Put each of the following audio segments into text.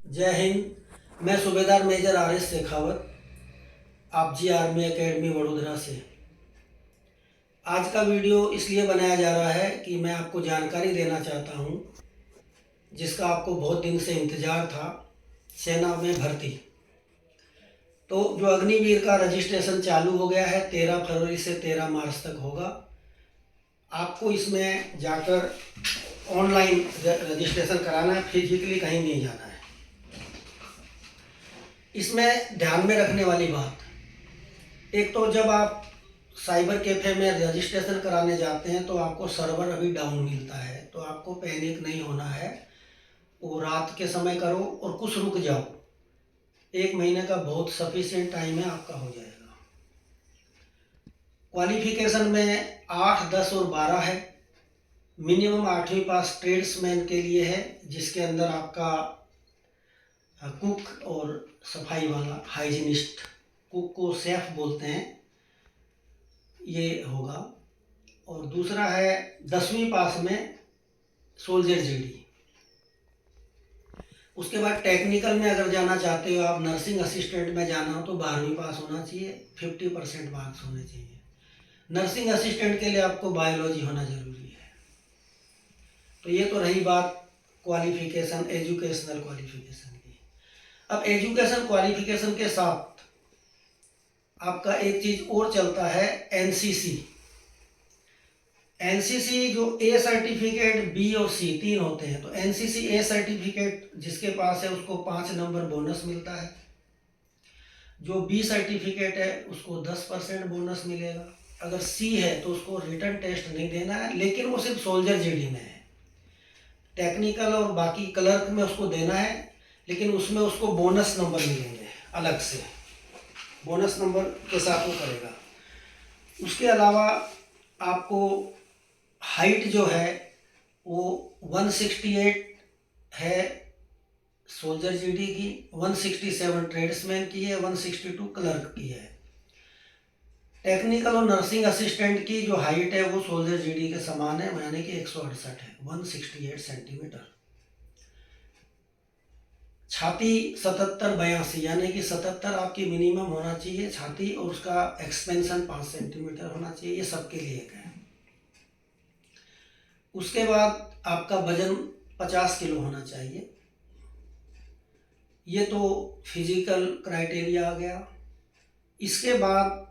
जय हिंद। मैं सूबेदार मेजर आर.एस. शेखावत, आप जी आर्मी एकेडमी वडोदरा से। आज का वीडियो इसलिए बनाया जा रहा है कि मैं आपको जानकारी देना चाहता हूं, जिसका आपको बहुत दिन से इंतज़ार था, सेना में भर्ती। तो जो अग्निवीर का रजिस्ट्रेशन चालू हो गया है, 13 फरवरी से 13 मार्च तक होगा। आपको इसमें जाकर ऑनलाइन रजिस्ट्रेशन कराना है, फिजिकली कहीं नहीं जाना है। इसमें ध्यान में रखने वाली बात, एक तो जब आप साइबर कैफ़े में रजिस्ट्रेशन कराने जाते हैं तो आपको सर्वर अभी डाउन मिलता है, तो आपको पैनिक नहीं होना है। वो रात के समय करो और कुछ रुक जाओ, 1 महीने का बहुत सफिशिएंट टाइम है, आपका हो जाएगा। क्वालिफिकेशन में 8, 10 और 12 है। मिनिमम 8वीं पास ट्रेड्समैन के लिए है, जिसके अंदर आपका कुक और सफाई वाला हाइजीनिस्ट, कुक को शेफ बोलते हैं, ये होगा। और दूसरा है 10वीं पास में सोल्जर जीडी। उसके बाद टेक्निकल में अगर जाना चाहते हो आप, नर्सिंग असिस्टेंट में जाना हो तो 12वीं पास होना चाहिए, 50% मार्क्स होने चाहिए। नर्सिंग असिस्टेंट के लिए आपको बायोलॉजी होना जरूरी है। तो ये तो रही बात क्वालिफिकेशन, एजुकेशनल क्वालिफिकेशन की। अब एजुकेशन क्वालिफिकेशन के साथ आपका एक चीज़ और चलता है, एनसीसी। एनसीसी जो ए सर्टिफिकेट, बी और सी 3 होते हैं। तो एनसीसी ए सर्टिफिकेट जिसके पास है उसको 5 नंबर बोनस मिलता है। जो बी सर्टिफिकेट है उसको 10% बोनस मिलेगा। अगर सी है तो उसको रिटर्न टेस्ट नहीं देना है, लेकिन वो सिर्फ सोल्जर जीडी में है। टेक्निकल और बाकी क्लर्क में उसको देना है, लेकिन उसमें उसको बोनस नंबर मिलेंगे अलग से, बोनस नंबर के साथ वो करेगा। उसके अलावा आपको हाइट जो है वो 168 है सोल्जर जीडी की, 167 ट्रेड्समैन की है, 162 क्लर्क की है। टेक्निकल और नर्सिंग असिस्टेंट की जो हाइट है वो सोल्जर जीडी के समान है, यानी कि 168 है, 168 सेंटीमीटर। छाती 77-82, यानी कि 77 आपकी मिनिमम होना चाहिए छाती, और उसका एक्सपेंशन 5 सेंटीमीटर होना चाहिए। ये सबके लिए एक है। उसके बाद आपका वजन 50 किलो होना चाहिए। ये तो फिजिकल क्राइटेरिया आ गया। इसके बाद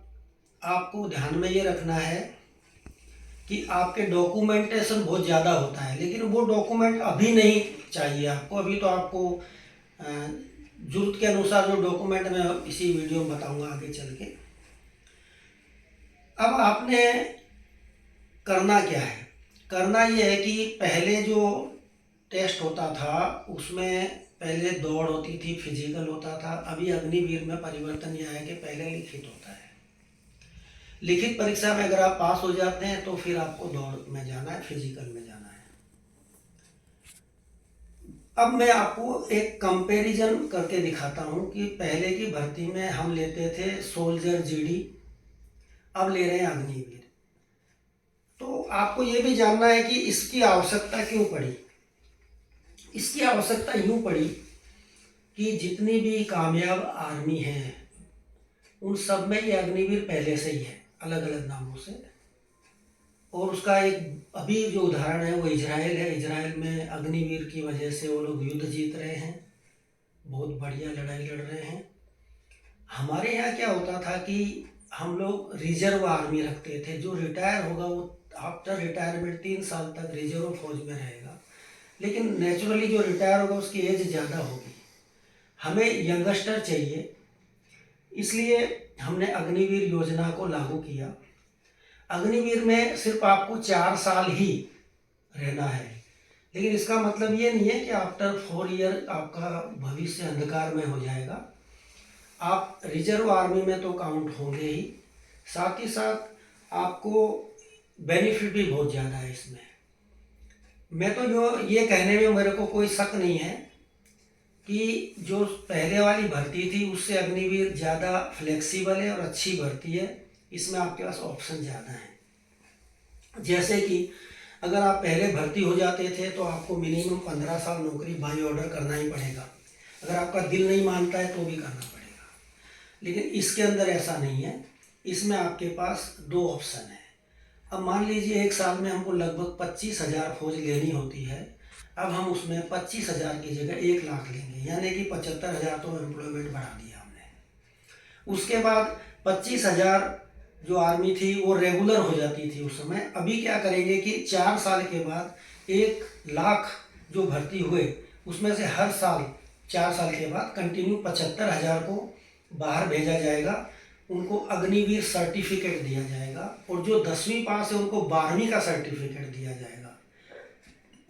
आपको ध्यान में ये रखना है कि आपके डॉक्यूमेंटेशन बहुत ज़्यादा होता है, लेकिन वो डॉक्यूमेंट अभी नहीं चाहिए आपको। अभी तो आपको ज़रूरत के अनुसार जो डॉक्यूमेंट मैं इसी वीडियो में बताऊंगा आगे चल के। अब आपने करना क्या है? करना ये है कि पहले जो टेस्ट होता था उसमें पहले दौड़ होती थी, फिजिकल होता था। अभी अग्निवीर में परिवर्तन यह है कि पहले लिखित होता है। लिखित परीक्षा में अगर आप पास हो जाते हैं तो फिर आपको दौड़ में जाना है, फिजिकल में जाना है। अब मैं आपको एक कंपैरिजन करके दिखाता हूं कि पहले की भर्ती में हम लेते थे सोल्जर जीडी, अब ले रहे हैं अग्निवीर। तो आपको ये भी जानना है कि इसकी आवश्यकता क्यों पड़ी। इसकी आवश्यकता यूं पड़ी कि जितनी भी कामयाब आर्मी हैं उन सब में ये अग्निवीर पहले से ही है, अलग अलग नामों से। और उसका एक अभी जो उदाहरण है वो इजराइल है। इजराइल में अग्निवीर की वजह से वो लोग युद्ध जीत रहे हैं, बहुत बढ़िया लड़ाई लड़ रहे हैं। हमारे यहाँ क्या होता था कि हम लोग रिजर्व आर्मी रखते थे। जो रिटायर होगा वो आफ्टर रिटायरमेंट 3 साल तक रिजर्व फौज में रहेगा, लेकिन नेचुरली जो रिटायर होगा उसकी एज ज़्यादा होगी। हमें यंगस्टर चाहिए, इसलिए हमने अग्निवीर योजना को लागू किया। अग्निवीर में सिर्फ आपको 4 साल ही रहना है, लेकिन इसका मतलब ये नहीं है कि आफ्टर 4 ईयर आपका भविष्य अंधकार में हो जाएगा। आप रिजर्व आर्मी में तो काउंट होंगे ही, साथ ही साथ आपको बेनिफिट भी बहुत ज़्यादा है इसमें। मैं तो जो ये कहने में मेरे को कोई शक नहीं है कि जो पहले वाली भर्ती थी उससे अग्निवीर ज़्यादा फ्लेक्सिबल है और अच्छी भर्ती है। इसमें आपके पास ऑप्शन ज़्यादा हैं। जैसे कि अगर आप पहले भर्ती हो जाते थे तो आपको मिनिमम 15 साल नौकरी बाई ऑर्डर करना ही पड़ेगा। अगर आपका दिल नहीं मानता है तो भी करना पड़ेगा। लेकिन इसके अंदर ऐसा नहीं है, इसमें आपके पास दो ऑप्शन है। अब मान लीजिए एक साल में हमको लगभग 25,000 फौज लेनी होती है। अब हम उसमें 25,000 की जगह 1,00,000 लेंगे, यानी कि 75,000 तो एम्प्लॉयमेंट बढ़ा दिया हमने। उसके बाद 25,000 जो आर्मी थी वो रेगुलर हो जाती थी उस समय। अभी क्या करेंगे कि 4 साल के बाद 1,00,000 जो भर्ती हुए उसमें से हर साल 4 साल के बाद कंटिन्यू 75,000 को बाहर भेजा जाएगा। उनको अग्निवीर सर्टिफिकेट दिया जाएगा और जो 10वीं पास है उनको 12वीं का सर्टिफिकेट दिया जाएगा।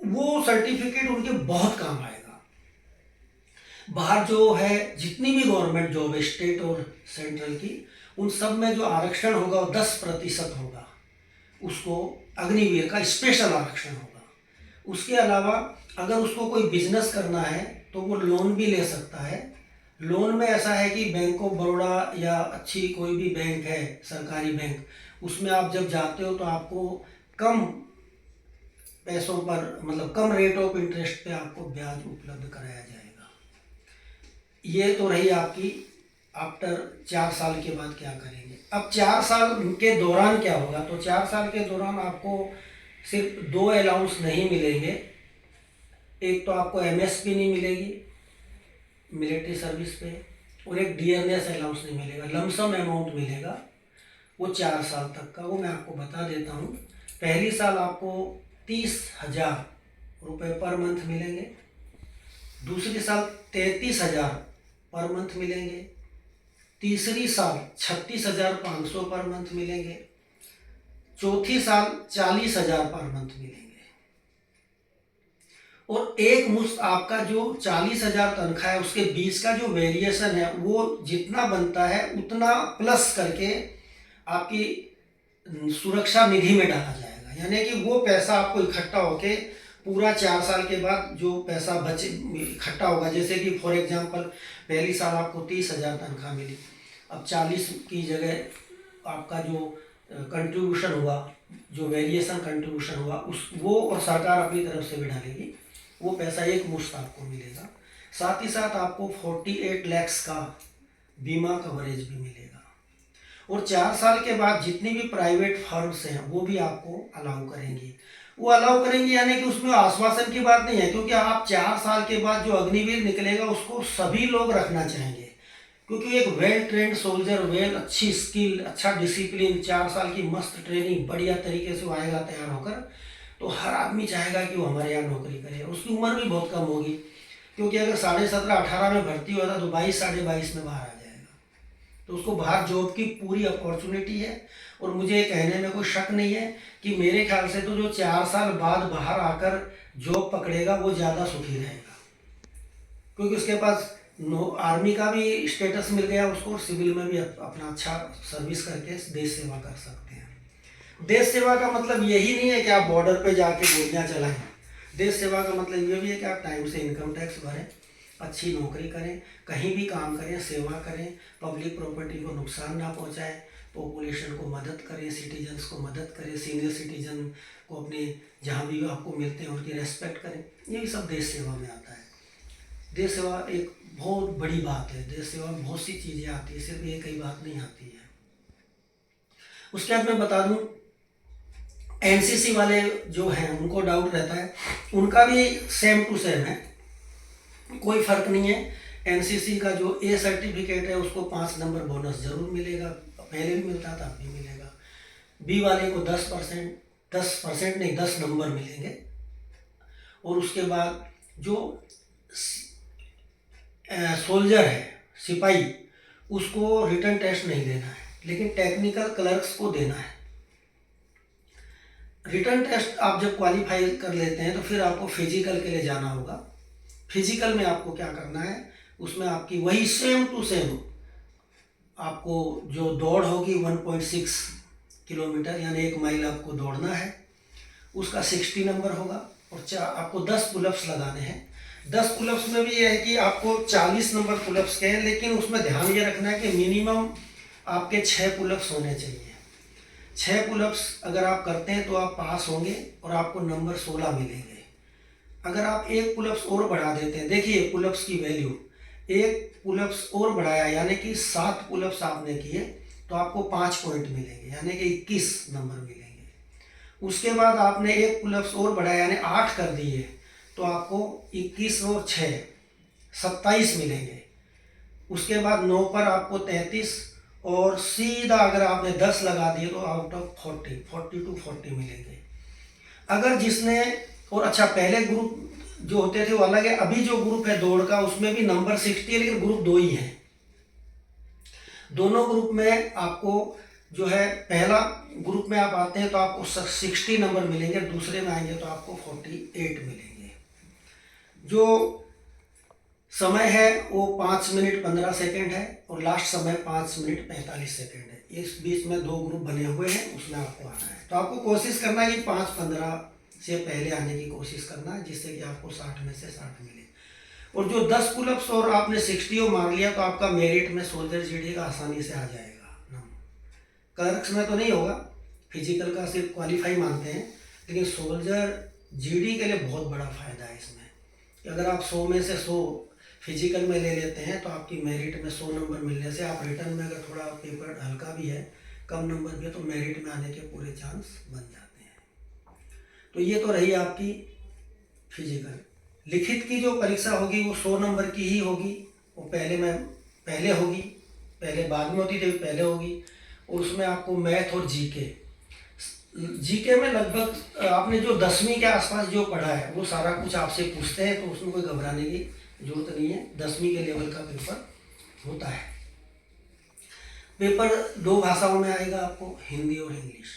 वो सर्टिफिकेट उनके बहुत काम आएगा। बाहर जो है जितनी भी गवर्नमेंट जॉब है स्टेट और सेंट्रल की, उन सब में जो आरक्षण होगा वो 10% होगा, उसको अग्निवीर का स्पेशल आरक्षण होगा। उसके अलावा अगर उसको कोई बिजनेस करना है तो वो लोन भी ले सकता है। लोन में ऐसा है कि बैंक ऑफ बड़ौदा या अच्छी कोई भी बैंक है, सरकारी बैंक, उसमें आप जब जाते हो तो आपको कम पैसों पर, मतलब कम रेट ऑफ इंटरेस्ट पे आपको ब्याज उपलब्ध कराया जाएगा। ये तो रही आपकी आफ्टर 4 साल के बाद क्या करेंगे। अब 4 साल के दौरान क्या होगा, तो 4 साल के दौरान आपको सिर्फ 2 अलाउंस नहीं मिलेंगे। एक तो आपको एमएसपी नहीं मिलेगी मिलिट्री सर्विस पे, और एक डियरनेस अलाउंस नहीं मिलेगा। लमसम अमाउंट मिलेगा वो 4 साल तक का, वो मैं आपको बता देता हूँ। पहली साल आपको 30,000 रुपये पर मंथ मिलेंगे। दूसरी साल 33,000 पर मंथ मिलेंगे। तीसरी साल 36,500 पर मंथ मिलेंगे। चौथी साल 40,000 पर मंथ मिलेंगे। और एक मुश्त आपका जो 40,000 तनख्वाह है उसके बीच का जो वेरिएशन है वो जितना बनता है उतना प्लस करके आपकी सुरक्षा निधि में डाला जाएगा। यानी कि वो पैसा आपको इकट्ठा होके पूरा 4 साल के बाद जो पैसा बचे इकट्ठा होगा, जैसे कि फॉर एग्जांपल पहली साल आपको 30,000 तनख्वाह मिली, अब 40 की जगह आपका जो कंट्रीब्यूशन हुआ, जो वेरिएशन कंट्रीब्यूशन हुआ उस वो और सरकार अपनी तरफ से भी डालेगी, वो पैसा एक मुश्त आपको मिलेगा। साथ ही साथ आपको 48 लाख का बीमा कवरेज भी मिलेगा। और 4 साल के बाद जितनी भी प्राइवेट फर्म्स हैं वो भी आपको अलाउ करेंगी। वो अलाउ करेंगे यानी कि उसमें आश्वासन की बात नहीं है, क्योंकि आप 4 साल के बाद जो अग्निवीर निकलेगा उसको सभी लोग रखना चाहेंगे, क्योंकि एक वेल ट्रेंड सोल्जर, वेल अच्छी स्किल, अच्छा डिसिप्लिन, 4 साल की मस्त ट्रेनिंग बढ़िया तरीके से वो आएगा तैयार होकर, तो हर आदमी चाहेगा कि वो हमारे यहाँ नौकरी करे। उसकी उम्र भी बहुत कम होगी, क्योंकि अगर 17.5-18 में भर्ती हुआ था तो 22 साढ़े 22 में बाहर आ जाएगा। तो उसको बाहर जॉब की पूरी अपॉर्चुनिटी है। और मुझे कहने में कोई शक नहीं है कि मेरे ख्याल से तो जो 4 साल बाद बाहर आकर जॉब पकड़ेगा वो ज़्यादा सुखी रहेगा, क्योंकि उसके पास आर्मी का भी स्टेटस मिल गया उसको, सिविल में भी अपना अच्छा सर्विस करके देश सेवा कर सकते हैं। देश सेवा का मतलब यही नहीं है कि आप बॉर्डर पे जाके गोलियां चलाएं। देश सेवा का मतलब ये भी है कि आप टाइम से इनकम टैक्स भरें, अच्छी नौकरी करें, कहीं भी काम करें, सेवा करें, पब्लिक प्रॉपर्टी को नुकसान ना पहुंचाएं, पॉपुलेशन को मदद करें, सिटीजन्स को मदद करें, सीनियर सिटीजन को अपने जहाँ भी आपको मिलते हैं उनकी रेस्पेक्ट करें। ये भी सब देश सेवा में आता है। देश सेवा एक बहुत बड़ी बात है। देश सेवा में बहुत सी चीज़ें आती है, सिर्फ एक ही बात नहीं आती है। उसके बाद मैं बता दूं, एनसीसी वाले जो हैं उनको डाउट रहता है, उनका भी सेम टू सेम है, कोई फर्क नहीं है। एनसीसी का जो ए सर्टिफिकेट है उसको 5 नंबर बोनस जरूर मिलेगा, पहले भी मिलता था अब भी मिलेगा। बी वाले को 10% नहीं 10 नंबर मिलेंगे। और उसके बाद जो सोल्जर है, सिपाही, उसको रिटन टेस्ट नहीं देना है, लेकिन टेक्निकल क्लर्क्स को देना है। रिटन टेस्ट आप जब क्वालिफाई कर लेते हैं तो फिर आपको फिजिकल के लिए जाना होगा। फिजिकल में आपको क्या करना है, उसमें आपकी वही सेम टू सेम आपको जो दौड़ होगी 1.6 किलोमीटर यानी 1 माइल आपको दौड़ना है, उसका 60 नंबर होगा। और आपको 10 पुलअप्स लगाने हैं। 10 पुलअप्स में भी यह है कि आपको 40 नंबर पुलअप्स के हैं, लेकिन उसमें ध्यान ये रखना है कि मिनिमम आपके 6 पुलअप्स होने चाहिए। 6 पुलअप्स अगर आप करते हैं तो आप पास होंगे और आपको नंबर 16 मिलेंगे। अगर आप 1 पुलअप्स और बढ़ा देते हैं, देखिए पुलअप्स की वैल्यू एक पुलअप्स और बढ़ाया यानी कि 7 पुलअप्स आपने किए तो आपको 5 पॉइंट मिलेंगे यानी कि 21 नंबर मिलेंगे। उसके बाद आपने एक पुलअप्स और बढ़ाया यानी 8 कर दिए तो आपको 21 और 6 27 मिलेंगे। उसके बाद 9 पर आपको 33 और सीधा अगर आपने 10 लगा दिए तो आउट ऑफ 40 टू 40 मिलेंगे। अगर जिसने और अच्छा पहले ग्रुप जो होते थे वो अलग है, अभी जो ग्रुप है दौड़ का उसमें भी नंबर 60 है लेकिन ग्रुप 2 ही है। दोनों ग्रुप में आपको जो है पहला ग्रुप में आप आते हैं तो आपको 60 नंबर मिलेंगे, दूसरे में आएंगे तो आपको 48 मिलेंगे। जो समय है वो 5 मिनट 15 सेकेंड है और लास्ट समय 5 मिनट 45 सेकेंड है। इस बीच में 2 ग्रुप बने हुए हैं, उसमें आपको आना है। तो आपको कोशिश करना है कि 5:15 से पहले आने की कोशिश करना है जिससे कि आपको 60 में से 60 मिले। और जो 10 पुलअप्स और आपने 60 मार लिया तो आपका मेरिट में सोल्जर जीडी का आसानी से आ जाएगा नंबर। क्लर्क्स में तो नहीं होगा, फिजिकल का सिर्फ क्वालिफाई मानते हैं, लेकिन सोल्जर जीडी के लिए बहुत बड़ा फायदा है इसमें कि अगर आप 100 में से 100 फिजिकल में ले लेते हैं तो आपकी मेरिट में 100 नंबर मिलने से आप रिटर्न में अगर थोड़ा पेपर हल्का भी है, कम नंबर भी है, तो मेरिट में आने के पूरे चांस बन जाते हैं। तो ये तो रही आपकी फिजिकल। लिखित की जो परीक्षा होगी वो 100 नंबर की ही होगी। वो पहले होगी, पहले बाद में होती थी, पहले होगी। और उसमें आपको मैथ और जीके में लगभग आपने जो 10वीं के आसपास जो पढ़ा है वो सारा कुछ आपसे पूछते हैं, तो उसमें कोई घबराने की जरूरत नहीं है। 10वीं के लेवल का पेपर होता है। पेपर 2 भाषाओं में आएगा आपको, हिंदी और इंग्लिश।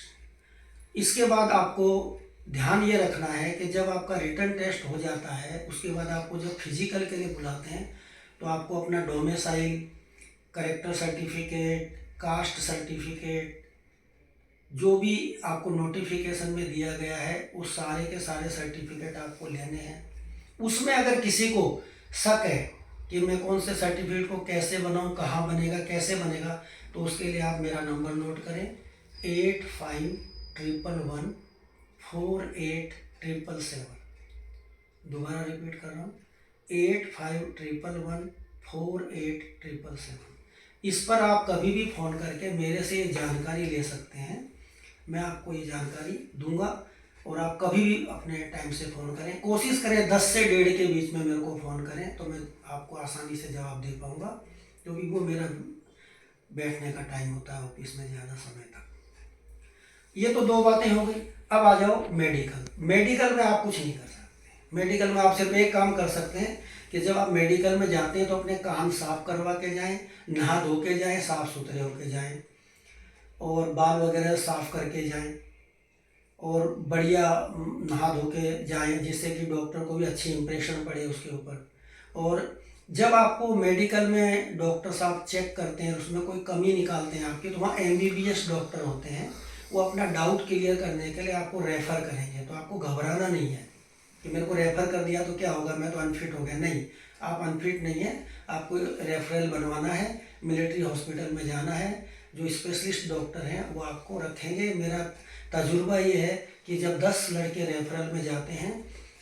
इसके बाद आपको ध्यान ये रखना है कि जब आपका रिटन टेस्ट हो जाता है उसके बाद आपको जब फिजिकल के लिए बुलाते हैं तो आपको अपना domicile, character certificate, caste certificate, जो भी आपको नोटिफिकेशन में दिया गया है वो सारे के सारे सर्टिफिकेट आपको लेने हैं। उसमें अगर किसी को शक है कि मैं कौन से सर्टिफिकेट को कैसे बनाऊं, कहाँ बनेगा, कैसे बनेगा, तो उसके लिए आप मेरा नंबर नोट करें 8511148777। दोबारा रिपीट कर रहा हूँ 8511148777। इस पर आप कभी भी फ़ोन करके मेरे से ये जानकारी ले सकते हैं। मैं आपको ये जानकारी दूंगा और आप कभी भी अपने टाइम से फ़ोन करें। कोशिश करें 10 से 1:30 के बीच में मेरे को फ़ोन करें तो मैं आपको आसानी से जवाब दे पाऊंगा, क्योंकि वो मेरा बैठने का टाइम होता है ऑफिस में ज़्यादा समय तक। ये तो 2 बातें हो गई। अब आ जाओ मेडिकल। मेडिकल में आप कुछ नहीं कर सकते। मेडिकल में आप सिर्फ एक काम कर सकते हैं कि जब आप मेडिकल में जाते हैं तो अपने कान साफ करवा के जाएं, नहा धो के जाएं, साफ़ सुथरे होके जाएं और बाल वगैरह साफ़ करके जाएं और बढ़िया नहा धो के जाएँ जिससे कि डॉक्टर को भी अच्छी इम्प्रेशन पड़े उसके ऊपर। और जब आपको मेडिकल में डॉक्टर साहब चेक करते हैं उसमें कोई कमी निकालते हैं आपकी, तो वहाँ MBBS डॉक्टर होते हैं, वो अपना डाउट क्लियर करने के लिए आपको रेफ़र करेंगे। तो आपको घबराना नहीं है कि मेरे को रेफ़र कर दिया तो क्या होगा, मैं तो अनफिट हो गया। नहीं, आप अनफिट नहीं है, आपको रेफरल बनवाना है, मिलिट्री हॉस्पिटल में जाना है, जो स्पेशलिस्ट डॉक्टर हैं वो आपको रखेंगे। मेरा तजुर्बा ये है कि जब 10 लड़के रेफरल में जाते हैं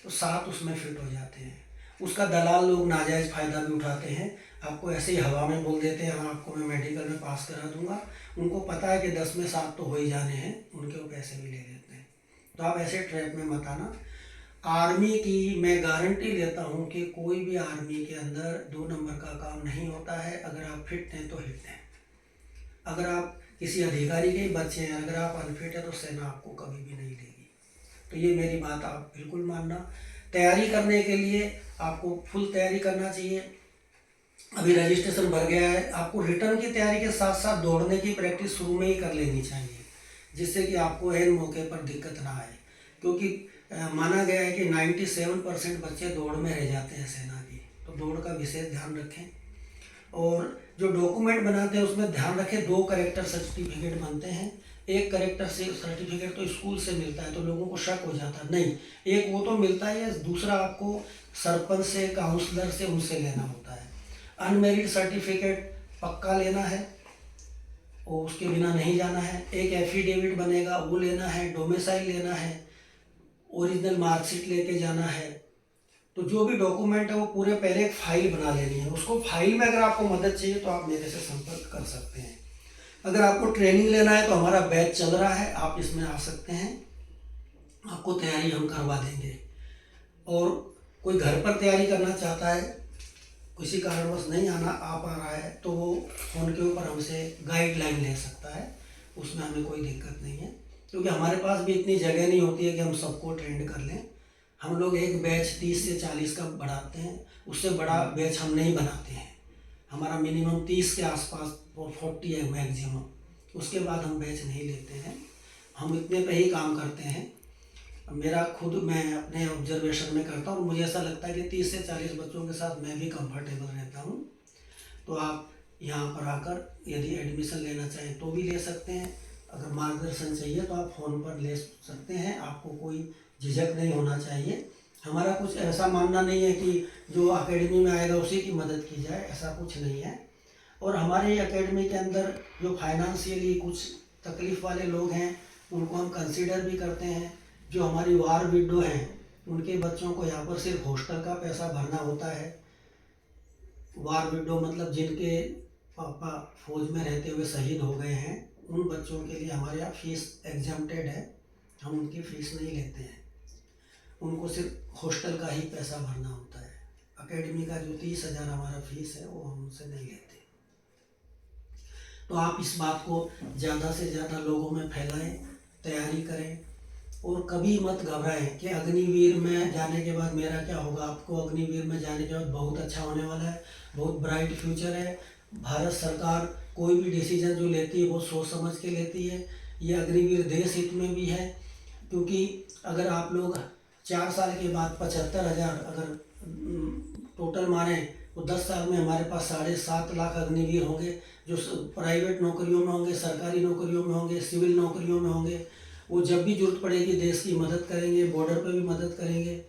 तो 7 उसमें फिट हो जाते हैं। उसका दलाल लोग नाजायज़ फ़ायदा भी उठाते हैं, आपको ऐसे ही हवा में बोल देते हैं हाँ आपको मैं मेडिकल में पास करा दूंगा। उनको पता है कि 10 में 7 तो हो ही जाने हैं, उनके वो पैसे भी ले लेते हैं। तो आप ऐसे ट्रैप में मत आना। आर्मी की मैं गारंटी लेता हूँ कि कोई भी आर्मी के अंदर 2 नंबर का काम नहीं होता है। अगर आप फिट हैं तो हिट हैं। अगर आप किसी अधिकारी के ही बच्चे हैं, अगर आप अनफिट हैं तो सेना आपको कभी भी नहीं लेगी। तो ये मेरी बात आप बिल्कुल मानना। तैयारी करने के लिए आपको फुल तैयारी करना चाहिए। अभी रजिस्ट्रेशन भर गया है, आपको रिटर्न की तैयारी के साथ साथ दौड़ने की प्रैक्टिस शुरू में ही कर लेनी चाहिए, जिससे कि आपको ऐन मौके पर दिक्कत ना आए। क्योंकि माना गया है कि 97% बच्चे दौड़ में रह जाते हैं सेना की। तो दौड़ का विशेष ध्यान रखें। और जो डॉक्यूमेंट बनाते हैं उसमें ध्यान रखें 2 करेक्टर सर्टिफिकेट बनते हैं। एक करेक्टर से सर्टिफिकेट तो स्कूल से मिलता है तो लोगों को शक हो जाता है, नहीं, एक वो तो मिलता है, दूसरा आपको सरपंच से, काउंसलर से, उनसे लेना होता है। अनमेरिड सर्टिफिकेट पक्का लेना है और उसके बिना नहीं जाना है। एक एफिडेविट बनेगा वो लेना है, डोमिसाइल लेना है, ओरिजिनल मार्कशीट लेके जाना है। तो जो भी डॉक्यूमेंट है वो पूरे पहले एक फाइल बना लेनी है। उसको फाइल में अगर आपको मदद चाहिए तो आप मेरे से संपर्क कर सकते हैं। अगर आपको ट्रेनिंग लेना है तो हमारा बैच चल रहा है, आप इसमें आ सकते हैं, आपको तैयारी हम करवा देंगे। और कोई घर पर तैयारी करना चाहता है, किसी कारणवश नहीं आ पा रहा है, तो वो फ़ोन के ऊपर हमसे गाइडलाइन ले सकता है, उसमें हमें कोई दिक्कत नहीं है। क्योंकि हमारे पास भी इतनी जगह नहीं होती है कि हम सबको ट्रेंड कर लें। हम लोग एक बैच 30 से 40 का बढ़ाते हैं, उससे बड़ा बैच हम नहीं बनाते हैं। हमारा मिनिमम 30 के आसपास और 40 है मैक्सिमम, उसके बाद हम बैच नहीं लेते हैं। हम इतने पे ही काम करते हैं। मेरा खुद मैं अपने ऑब्जर्वेशन में करता हूँ और मुझे ऐसा लगता है कि 30 से 40 बच्चों के साथ मैं भी कंफर्टेबल रहता हूँ। तो आप यहाँ पर आकर यदि एडमिशन लेना चाहें तो भी ले सकते हैं। अगर मार्गदर्शन चाहिए तो आप फ़ोन पर ले सकते हैं, आपको कोई झिझक नहीं होना चाहिए। हमारा कुछ ऐसा मानना नहीं है कि जो एकेडमी में आएगा उसी की मदद की जाए, ऐसा कुछ नहीं है। और हमारे एकेडमी के अंदर जो फाइनेंशियली कुछ तकलीफ़ वाले लोग हैं उनको हम कंसीडर भी करते हैं। जो हमारी वार विडो हैं उनके बच्चों को यहाँ पर सिर्फ हॉस्टल का पैसा भरना होता है। वार विडो मतलब जिनके पापा फौज में रहते हुए शहीद हो गए हैं, उन बच्चों के लिए हमारे यहाँ फीस एग्जम्प्टेड है, हम उनकी फ़ीस नहीं लेते हैं। उनको सिर्फ हॉस्टल का ही पैसा भरना होता है। एकेडमी का जो 30,000 हमारा फीस है वो हम उनसे नहीं लेते। तो आप इस बात को ज़्यादा से ज़्यादा लोगों में फैलाएं, तैयारी करें और कभी मत घबराएं कि अग्निवीर में जाने के बाद मेरा क्या होगा। आपको अग्निवीर में जाने के बाद बहुत अच्छा होने वाला है, बहुत ब्राइट फ्यूचर है। भारत सरकार कोई भी डिसीजन जो लेती है वो सोच समझ के लेती है। ये अग्निवीर देश हित में भी है, क्योंकि अगर आप लोग 4 साल के बाद 75,000 अगर टोटल मारें तो 10 साल में हमारे पास 7.5 लाख अग्निवीर होंगे, जो प्राइवेट नौकरियों में होंगे, सरकारी नौकरियों में होंगे, सिविल नौकरियों में होंगे। वो जब भी जरूरत पड़ेगी देश की मदद करेंगे, बॉर्डर पे भी मदद करेंगे।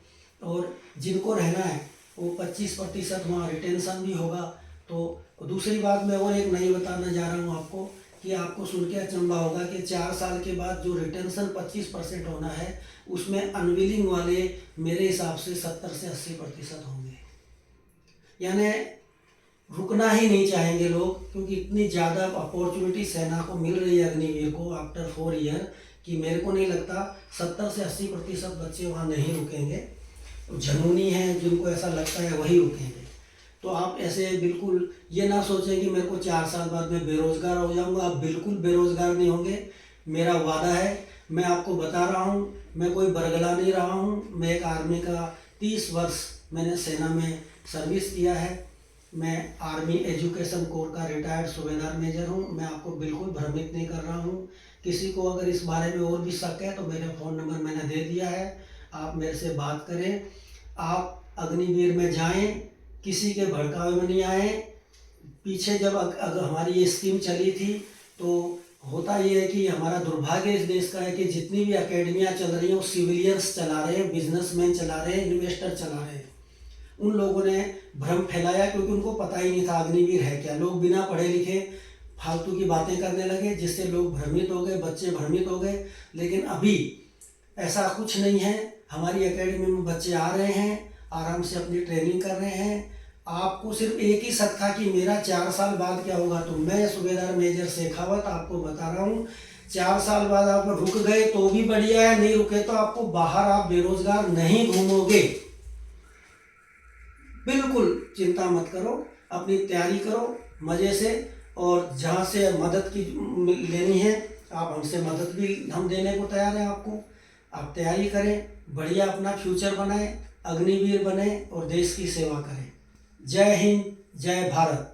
और जिनको रहना है वो 25% वहाँ रिटेंशन भी होगा। तो दूसरी बात मैं और एक नई बताना जा रहा हूँ आपको, कि आपको सुन के अचंभा होगा कि 4 साल के बाद जो रिटेंशन 25% होना है उसमें अनविलिंग वाले मेरे हिसाब से 70 से 80% होंगे। यानी रुकना ही नहीं चाहेंगे लोग, क्योंकि इतनी ज़्यादा अपॉर्चुनिटी सेना को मिल रही है अग्निवीर को आफ्टर 4 ईयर, कि मेरे को नहीं लगता 70 से 80% बच्चे वहाँ नहीं रुकेंगे। तो जनूनी हैं, जिनको ऐसा लगता है वही रुकेंगे। तो आप ऐसे बिल्कुल ये ना सोचें कि मेरे को 4 साल बाद मैं बेरोज़गार हो जाऊंगा। आप बिल्कुल बेरोज़गार नहीं होंगे, मेरा वादा है। मैं आपको बता रहा हूँ, मैं कोई बरगला नहीं रहा हूँ। मैं एक आर्मी का 30 वर्ष मैंने सेना में सर्विस किया है। मैं आर्मी एजुकेशन कोर का रिटायर्ड सूबेदार मेजर हूँ। मैं आपको बिल्कुल भ्रमित नहीं कर रहा हूँ। किसी को अगर इस बारे में और भी शक है तो मेरा फ़ोन नंबर मैंने दे दिया है, आप मेरे से बात करें। आप अग्निवीर में जाएं, किसी के भड़कावे में नहीं आए। पीछे जब अगर हमारी ये स्कीम चली थी तो होता ये है कि हमारा दुर्भाग्य इस देश का है कि जितनी भी अकेडमियाँ चल रही हैं वो सिविलियंस चला रहे हैं, बिजनेसमैन चला रहे हैं, इन्वेस्टर चला रहे हैं। उन लोगों ने भ्रम फैलाया क्योंकि उनको पता ही नहीं था अग्निवीर है क्या। लोग बिना पढ़े लिखे फालतू की बातें करने लगे, जिससे लोग भ्रमित हो गए, बच्चे भ्रमित हो गए। लेकिन अभी ऐसा कुछ नहीं है। हमारी एकेडमी में बच्चे आ रहे हैं, आराम से अपनी ट्रेनिंग कर रहे हैं। आपको सिर्फ एक ही शक था कि मेरा 4 साल बाद क्या होगा, तो मैं सूबेदार मेजर शेखावत आपको बता रहा हूँ 4 साल बाद आप रुक गए तो भी बढ़िया है, नहीं रुके तो आपको बाहर आप बेरोजगार नहीं घूमोगे। बिल्कुल चिंता मत करो, अपनी तैयारी करो मज़े से। और जहाँ से मदद की लेनी है आप हमसे मदद भी हम देने को तैयार हैं आपको। आप तैयारी करें, बढ़िया अपना फ्यूचर बनाएं, अग्निवीर बने और देश की सेवा करें। जय हिंद, जय भारत।